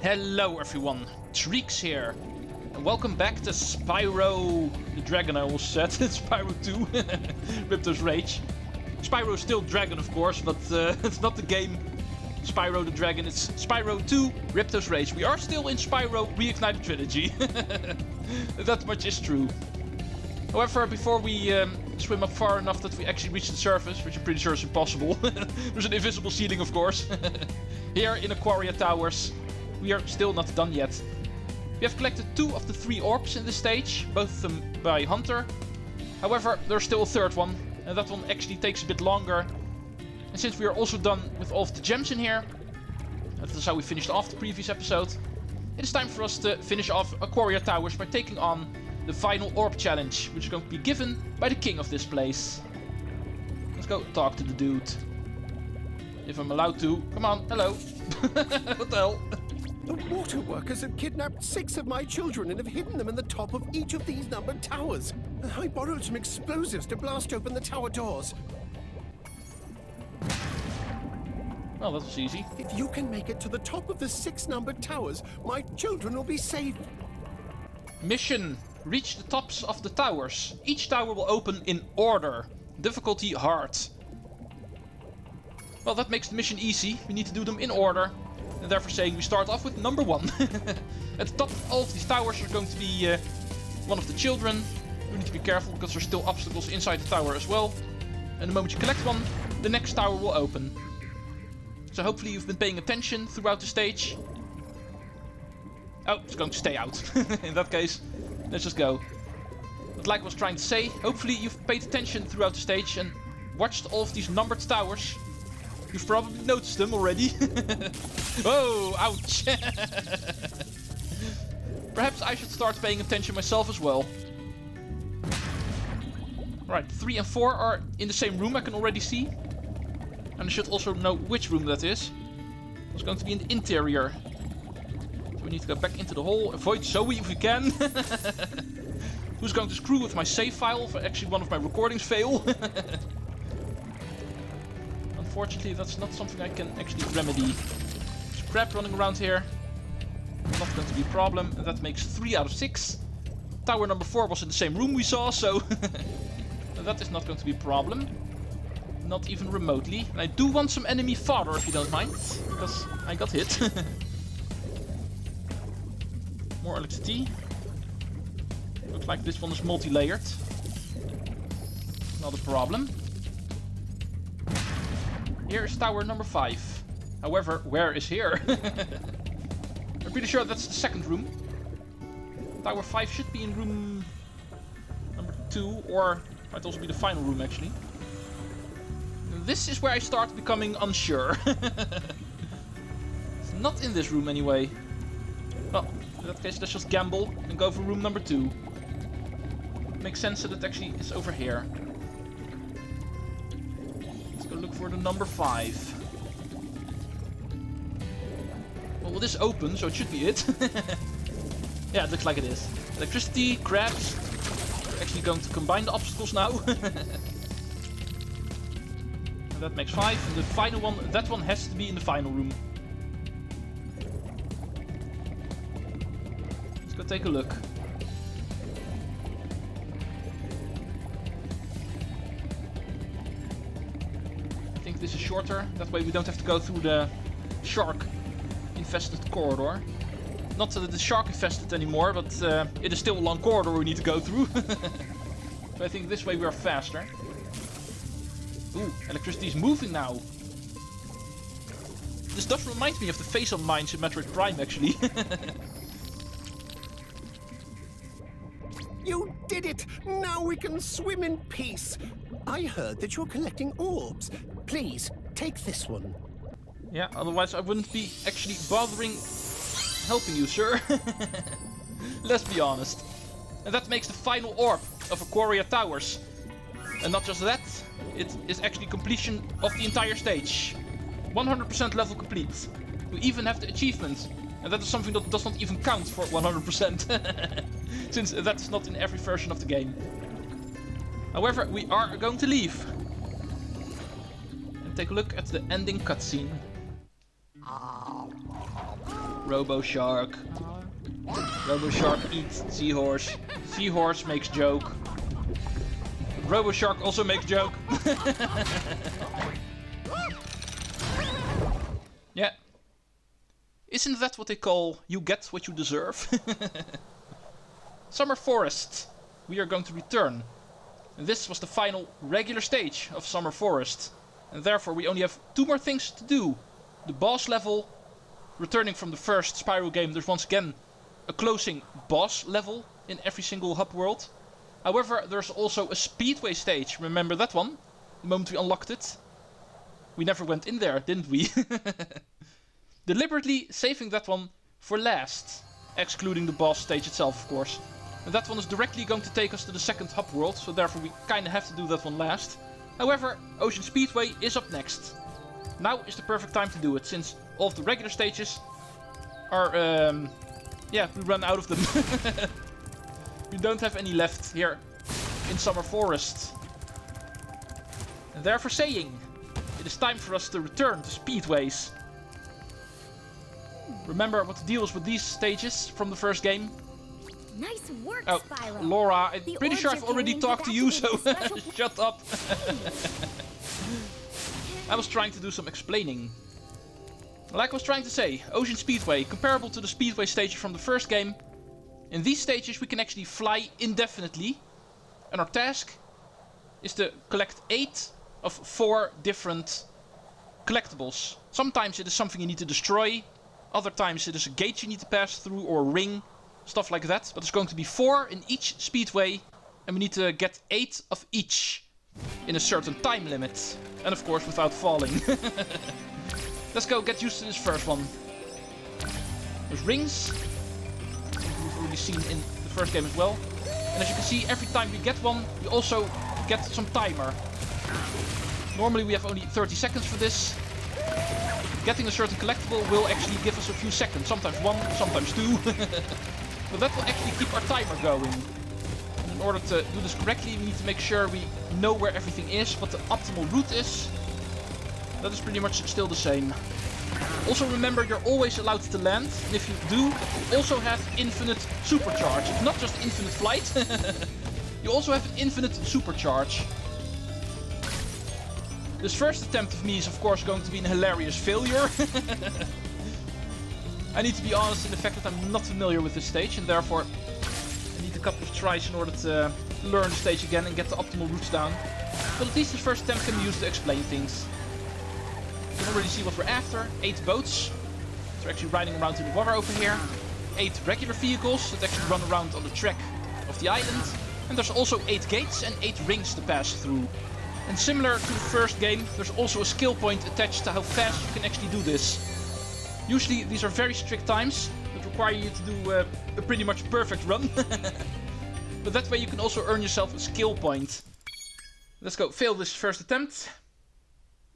Hello everyone, Treecks here, and welcome back to Spyro the Dragon. I almost said Spyro 2, Ripto's Rage. Spyro is still Dragon, of course, but it's not the game Spyro the Dragon, it's Spyro 2, Ripto's Rage. We are still in Spyro Reignited Trilogy. That much is true. However, before we swim up far enough that we actually reach the surface, which I'm pretty sure is impossible, there's an invisible ceiling, of course, here in Aquaria Towers. We are still not done yet. We have collected 2 of the 3 orbs in this stage, both of them by Hunter. However, there's still a third one, and that one actually takes a bit longer. And since we are also done with all of the gems in here, that is how we finished off the previous episode, it is time for us to finish off Aquaria Towers by taking on the final orb challenge, which is going to be given by the king of this place. Let's go talk to the dude. If I'm allowed to. Come on, hello. What the hell? The water workers have kidnapped 6 of my children and have hidden them in the top of each of these numbered towers. I borrowed some explosives to blast open the tower doors. Well, that was easy. If you can make it to the top of the 6 numbered towers, my children will be safe. Mission. Reach the tops of the towers. Each tower will open in order. Difficulty hard. Well, that makes the mission easy. We need to do them in order. And therefore saying we start off with number 1. At the top of all of these towers are going to be one of the children. We need to be careful because there's still obstacles inside the tower as well. And the moment you collect one, the next tower will open. So hopefully you've been paying attention throughout the stage. Oh, it's going to stay out. In that case, let's just go. But like I was trying to say, hopefully you've paid attention throughout the stage and watched all of these numbered towers. You've probably noticed them already. Oh, ouch. Perhaps I should start paying attention myself as well. Right, 3 and 4 are in the same room, I can already see. And I should also know which room that is. It's going to be in the interior. So we need to go back into the hole. Avoid Zoe if we can. Who's going to screw with my save file if actually one of my recordings fail. Unfortunately, that's not something I can actually remedy. Scrap running around here. Not going to be a problem. And that makes 3 out of 6. Tower number 4 was in the same room we saw, so that is not going to be a problem. Not even remotely. And I do want some enemy fodder if you don't mind, because I got hit. More electricity. Looks like this one is multi-layered. Not a problem. Here is tower number 5. However, where is here? I'm pretty sure that's the second room. Tower 5 should be in room number 2, or might also be the final room actually. This is where I start becoming unsure. It's not in this room anyway. Well, in that case let's just gamble and go for room number 2. Makes sense that it actually is over here. Let's go look for the number 5. Well, this open, so it should be it. Yeah, it looks like it is. Electricity, crabs. We're actually going to combine the obstacles now. And that makes 5. And the final one, that one has to be in the final room. Let's go take a look. I think this is shorter. That way we don't have to go through the shark-infested corridor. Not that it is shark-infested anymore, but it is still a long corridor we need to go through. So I think this way we are faster. Ooh, electricity is moving now. This does remind me of the face on mines in Metroid Prime, actually. You did it! Now we can swim in peace. I heard that you're collecting orbs. Please, take this one. Yeah, otherwise I wouldn't be actually bothering helping you, sir. Let's be honest. And that makes the final orb of Aquaria Towers. And not just that, it is actually completion of the entire stage. 100% level complete. We even have the achievement. And that is something that does not even count for 100%. Since that is not in every version of the game. However, we are going to leave. And take a look at the ending cutscene. Robo Shark. Robo Shark eats Seahorse. Seahorse makes joke. Robo Shark also makes joke. Yeah. Isn't that what they call you get what you deserve? Summer Forest. We are going to return. And this was the final regular stage of Summer Forest. And therefore we only have 2 more things to do. The boss level. Returning from the first Spyro game, there's once again a closing boss level in every single hub world. However, there's also a Speedway stage. Remember that one? The moment we unlocked it. We never went in there, didn't we? Deliberately saving that one for last. Excluding the boss stage itself, of course. And that one is directly going to take us to the second hub world, so therefore we kinda have to do that one last. However, Ocean Speedway is up next. Now is the perfect time to do it, since all of the regular stages are, yeah, we run out of them. We don't have any left here in Summer Forest. And therefore saying, it is time for us to return to Speedways. Remember what the deal is with these stages from the first game? Nice work, Oh, Spyro. Laura, I'm pretty sure I've already talked to you, so shut up. I was trying to do some explaining. Like I was trying to say, Ocean Speedway, comparable to the Speedway stages from the first game. In these stages we can actually fly indefinitely. And our task is to collect 8 of 4 different collectibles. Sometimes it is something you need to destroy. Other times it is a gate you need to pass through or a ring. Stuff like that. But there's going to be 4 in each Speedway. And we need to get 8 of each. In a certain time limit. And of course without falling. Let's go get used to this first one. There's rings. We've already seen in the first game as well. And as you can see, every time we get one, we also get some timer. Normally we have only 30 seconds for this. Getting a certain collectible will actually give us a few seconds. Sometimes 1, sometimes 2. But that will actually keep our timer going. And in order to do this correctly, we need to make sure we know where everything is, what the optimal route is. That is pretty much still the same. Also remember, you're always allowed to land. And if you do, you also have infinite supercharge. It's not just infinite flight. You also have an infinite supercharge. This first attempt of me is of course going to be an hilarious failure. I need to be honest in the fact that I'm not familiar with this stage. And therefore I need a couple of tries in order to learn the stage again and get the optimal routes down. But at least this first attempt can be used to explain things. You can already see what we're after. 8 boats. They're actually riding around in the water over here. 8 regular vehicles that actually run around on the track of the island. And there's also 8 gates and 8 rings to pass through. And similar to the first game, there's also a skill point attached to how fast you can actually do this. Usually these are very strict times that require you to do a pretty much perfect run. But that way you can also earn yourself a skill point. Let's go fail this first attempt.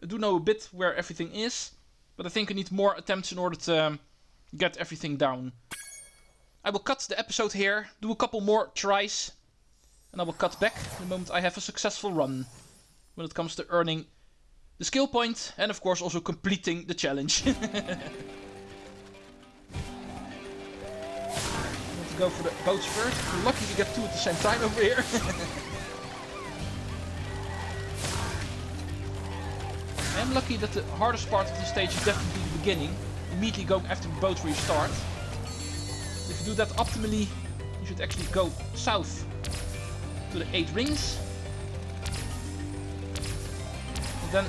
I do know a bit where everything is, but I think I need more attempts in order to get everything down. I will cut the episode here, do a couple more tries, and I will cut back the moment I have a successful run. When it comes to earning the skill point, and of course also completing the challenge. I want to go for the boats first. We're lucky to get 2 at the same time over here. I am lucky that the hardest part of the stage is definitely the beginning. Immediately going after the boats where you start. If you do that optimally, you should actually go south to the 8 rings. And then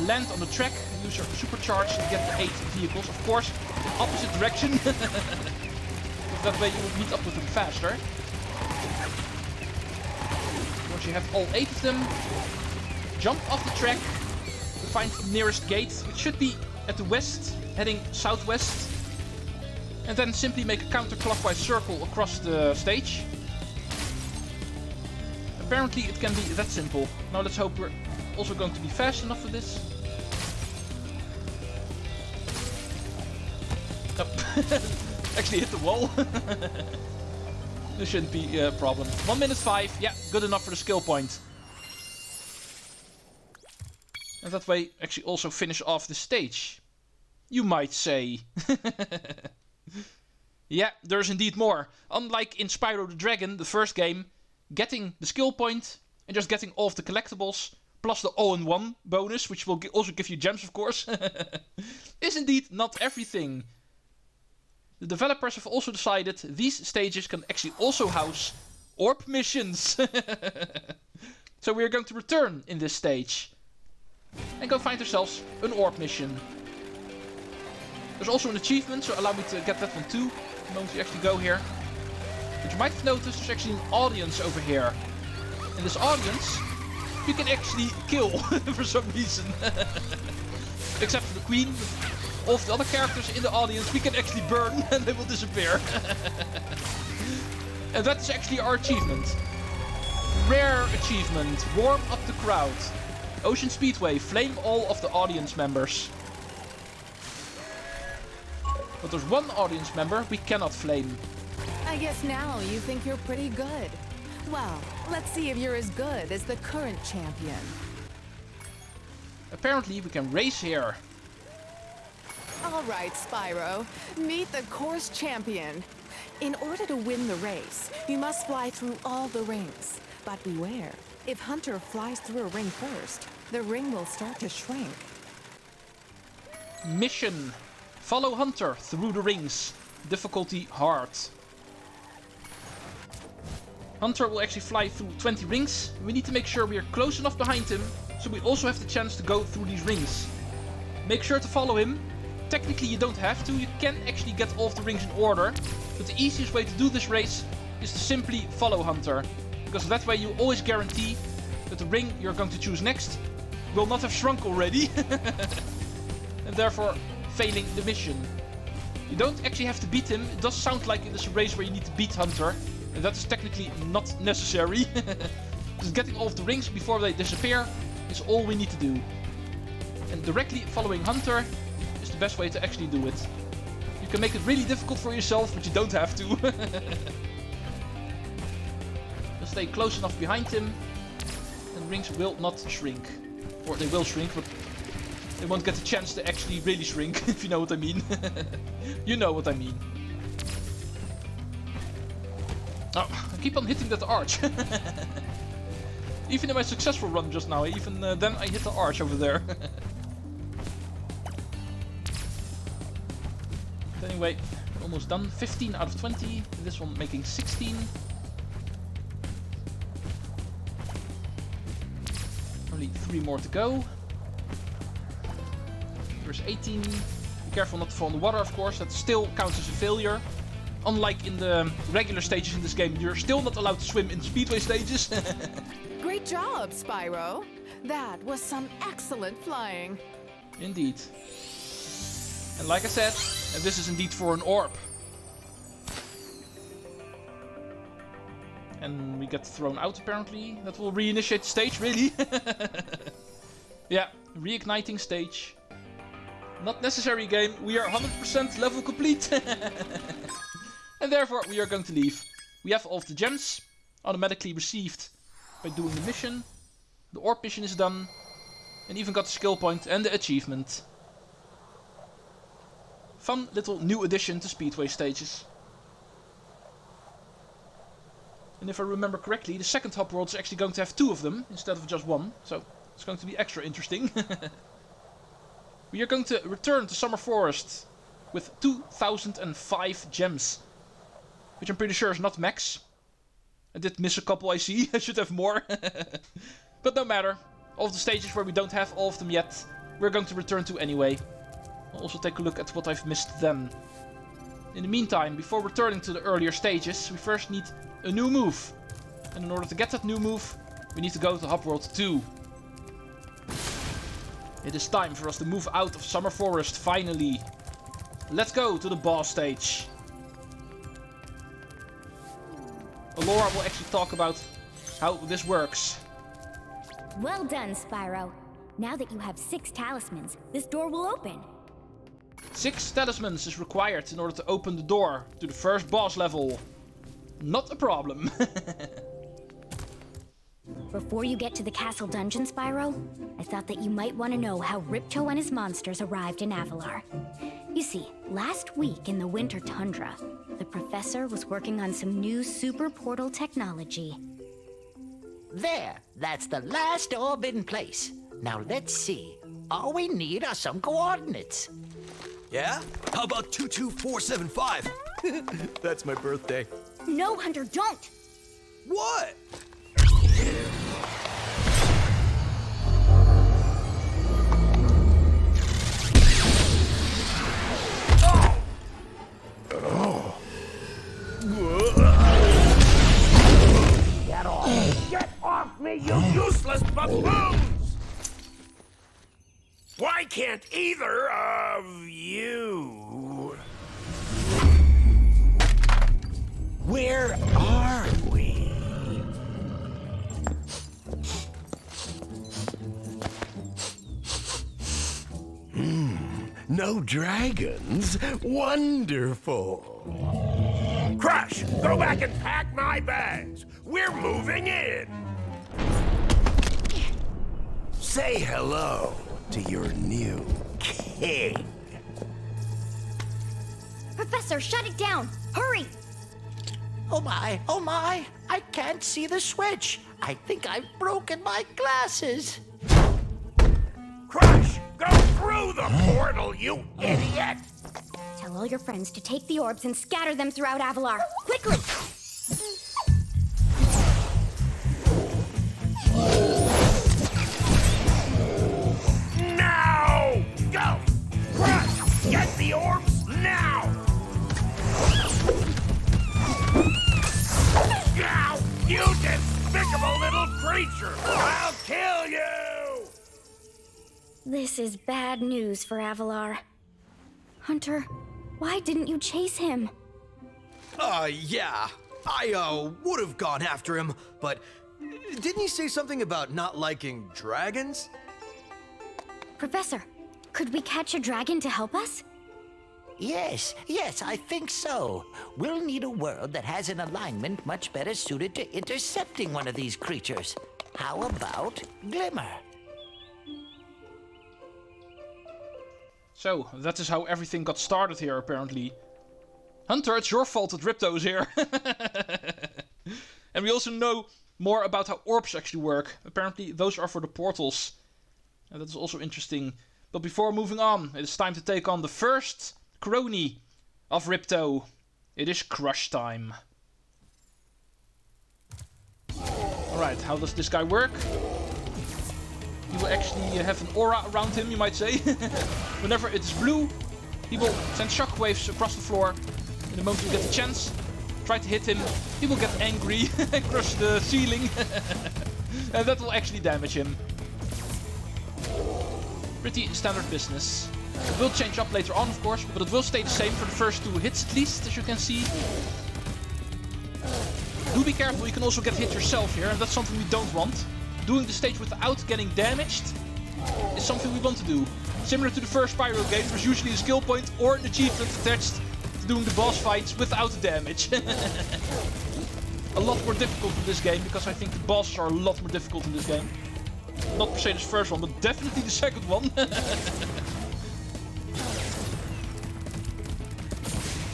land on the track, use your supercharge to get the 8 vehicles. Of course, in opposite direction. Because that way you will meet up with them faster. Once you have all 8 of them, jump off the track. Find the nearest gate, which should be at the west, heading southwest. And then simply make a counterclockwise circle across the stage. Apparently it can be that simple. Now let's hope we're also going to be fast enough for this. Oh. Actually hit the wall. This shouldn't be a problem. 1 minute 5, yeah, good enough for the skill point. And that way actually also finish off the stage. You might say. Yeah, there's indeed more. Unlike in Spyro the Dragon, the first game, getting the skill point and just getting all of the collectibles, plus the all-in-one bonus, which will also give you gems, of course, is indeed not everything. The developers have also decided these stages can actually also house orb missions. So we are going to return in this stage and go find ourselves an orb mission. There's also an achievement, so allow me to get that one too, the moment we actually go here. But you might have noticed there's actually an audience over here. In this audience, you can actually kill for some reason. Except for the queen, but all of the other characters in the audience we can actually burn and they will disappear. And that is actually our achievement. Rare achievement, warm up the crowd. Ocean Speedway, flame all of the audience members. But there's one audience member we cannot flame. I guess now you think you're pretty good. Well, let's see if you're as good as the current champion. Apparently we can race here. All right, Spyro. Meet the course champion. In order to win the race, you must fly through all the rings. But beware, if Hunter flies through a ring first, the ring will start to shrink. Mission. Follow Hunter through the rings. Difficulty hard. Hunter will actually fly through 20 rings. We need to make sure we are close enough behind him, so we also have the chance to go through these rings. Make sure to follow him. Technically you don't have to, you can actually get all of the rings in order, but the easiest way to do this race is to simply follow Hunter, because that way you always guarantee that the ring you're going to choose next will not have shrunk already, and therefore failing the mission. You don't actually have to beat him. It does sound like it is a race where you need to beat Hunter, and that is technically not necessary. Just getting all of the rings before they disappear is all we need to do. And directly following Hunter is the best way to actually do it. You can make it really difficult for yourself, but you don't have to. Just stay close enough behind him, and rings will not shrink. Or they will shrink, but they won't get a chance to actually really shrink, if you know what I mean. You know what I mean. Oh, I keep on hitting that arch. Even in my successful run just now, even then I hit the arch over there. But anyway, almost done. 15 out of 20. This one making 16. Only 3 more to go. There's 18. Be careful not to fall in the water, of course. That still counts as a failure. Unlike in the regular stages in this game, you're still not allowed to swim in Speedway stages. Great job, Spyro. That was some excellent flying. Indeed. And like I said, and this is indeed for an orb. And we get thrown out apparently. That will reinitiate the stage, really? Yeah, reigniting stage. Not necessary, game. We are 100% level complete. And therefore we are going to leave. We have all of the gems automatically received by doing the mission. The orb mission is done. And even got the skill point and the achievement. Fun little new addition to Speedway stages. And if I remember correctly, the second hub world is actually going to have 2 of them instead of just 1. So it's going to be extra interesting. We are going to return to Summer Forest with 2005 gems. Which I'm pretty sure is not max. I did miss a couple, I see. I should have more. But no matter. All of the stages where we don't have all of them yet, we're going to return to anyway. I'll also take a look at what I've missed then. In the meantime, before returning to the earlier stages, we first need a new move. And in order to get that new move, we need to go to Hub World 2. It is time for us to move out of Summer Forest, finally. Let's go to the boss stage. Laura will actually talk about how this works. Well done, Spyro. Now that you have 6 talismans, this door will open. 6 talismans is required in order to open the door to the first boss level. Not a problem. Before you get to the castle dungeon, Spyro, I thought that you might want to know how Ripto and his monsters arrived in Avalar. You see, last week in the winter tundra, the professor was working on some new super portal technology. There, that's the last orb in place. Now let's see. All we need are some coordinates. Yeah? How about 22475? That's my birthday. No, Hunter, don't! What? Get off me, you useless buffoons! Why can't either of you? Where are we? No dragons? Wonderful. Crush, go back and pack my bags. We're moving in. Say hello to your new king. Professor, shut it down! Hurry! Oh my, I can't see the switch. I think I've broken my glasses. Crush, go through the portal, you idiot! Tell all your friends to take the orbs and scatter them throughout Avalar. Quickly! Now! Go! Crush, get the orbs now! Now, you despicable little creature! I'll kill you! This is bad news for Avalar. Hunter, why didn't you chase him? Yeah. I would have gone after him, but didn't he say something about not liking dragons? Professor, could we catch a dragon to help us? Yes, I think so. We'll need a world that has an alignment much better suited to intercepting one of these creatures. How about Glimmer? So, that is how everything got started here, apparently. Hunter, it's your fault that Ripto is here. And we also know more about how orbs actually work. Apparently, those are for the portals. And that is also interesting. But before moving on, it is time to take on the first crony of Ripto. It is crush time. Alright, how does this guy work? He will actually have an aura around him, you might say. Whenever it's blue, he will send shockwaves across the floor. In the moment you get the chance, try to hit him. He will get angry and crush the ceiling. And that will actually damage him. Pretty standard business. It will change up later on, of course, but it will stay the same for the first 2 hits at least, as you can see. Do be careful, you can also get hit yourself here, and that's something we don't want. Doing the stage without getting damaged is something we want to do. Similar to the first Spyro game, there's usually a skill point or an achievement attached to doing the boss fights without damage. A lot more difficult in this game, because I think the bosses are a lot more difficult in this game. Not per se this first one, but definitely the second one.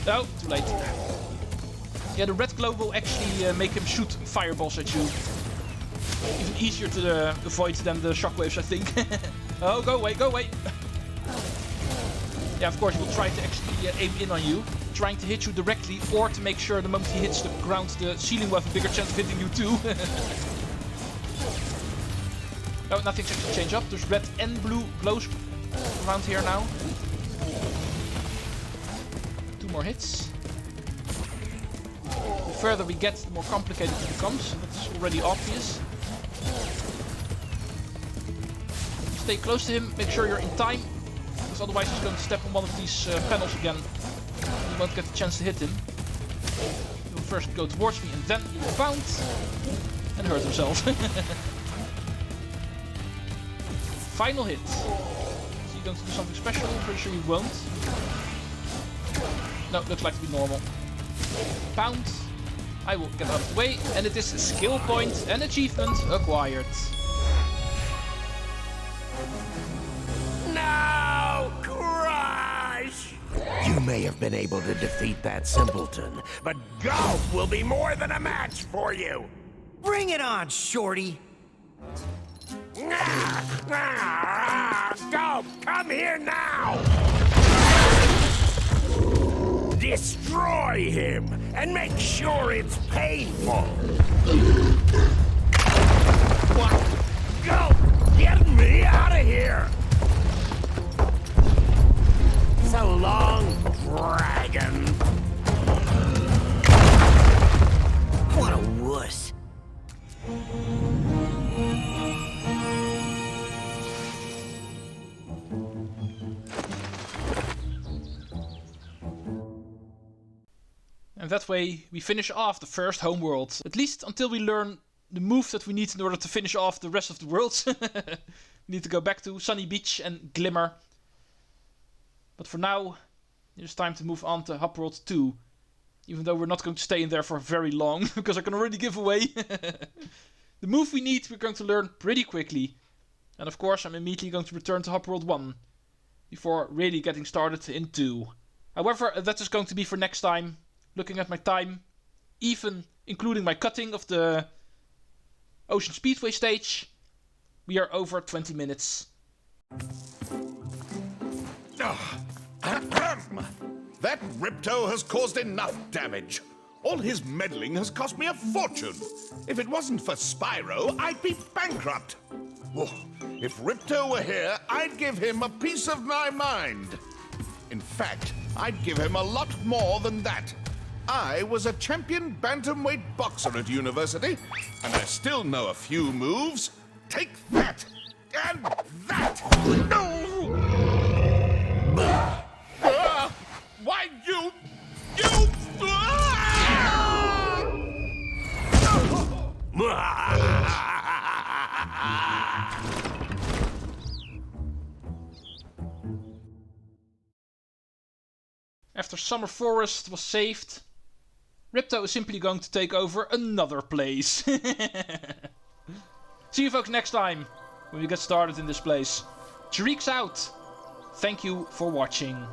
No, too late. Yeah, the red glow will actually make him shoot fireballs at you. Even easier to avoid than the shockwaves, I think. Oh, go away, go away! Yeah, of course, he will try to actually aim in on you, trying to hit you directly, or to make sure the moment he hits the ground, the ceiling will have a bigger chance of hitting you too. No, nothing's actually changed up. There's red and blue glows around here now. 2 more hits. The further we get, the more complicated it becomes. That's already obvious. Stay close to him, make sure you're in time, because otherwise he's going to step on one of these panels again. You won't get the chance to hit him. He will first go towards me and then he will bounce and hurt himself. Final hit. Is he going to do something special? I'm pretty sure he won't. No, looks like to be normal. Pound. I will get out of the way, and it is a skill point and achievement acquired. No, Crush! You may have been able to defeat that simpleton, but Golf will be more than a match for you. Bring it on, Shorty. Golf, come here now! Destroy him, and make sure it's painful. What? Golf, get me out of here! So long, dragon. What a wuss. And that way we finish off the first homeworld. At least until we learn the move that we need in order to finish off the rest of the worlds. We need to go back to Sunny Beach and Glimmer. But for now, it's time to move on to Hub World 2. Even though we're not going to stay in there for very long, because I can already give away. The move we need, we're going to learn pretty quickly. And of course, I'm immediately going to return to Hub World 1. Before really getting started in 2. However, that is going to be for next time. Looking at my time, even including my cutting of the Ocean Speedway stage, we are over 20 minutes. That Ripto has caused enough damage. All his meddling has cost me a fortune. If it wasn't for Spyro, I'd be bankrupt. Oh, if Ripto were here, I'd give him a piece of my mind. In fact, I'd give him a lot more than that. I was a champion bantamweight boxer at university, and I still know a few moves. Take that! And that! No! Why, you... After Summer Forest was saved, Ripto is simply going to take over another place. See you folks next time, when we get started in this place. Treecks out! Thank you for watching.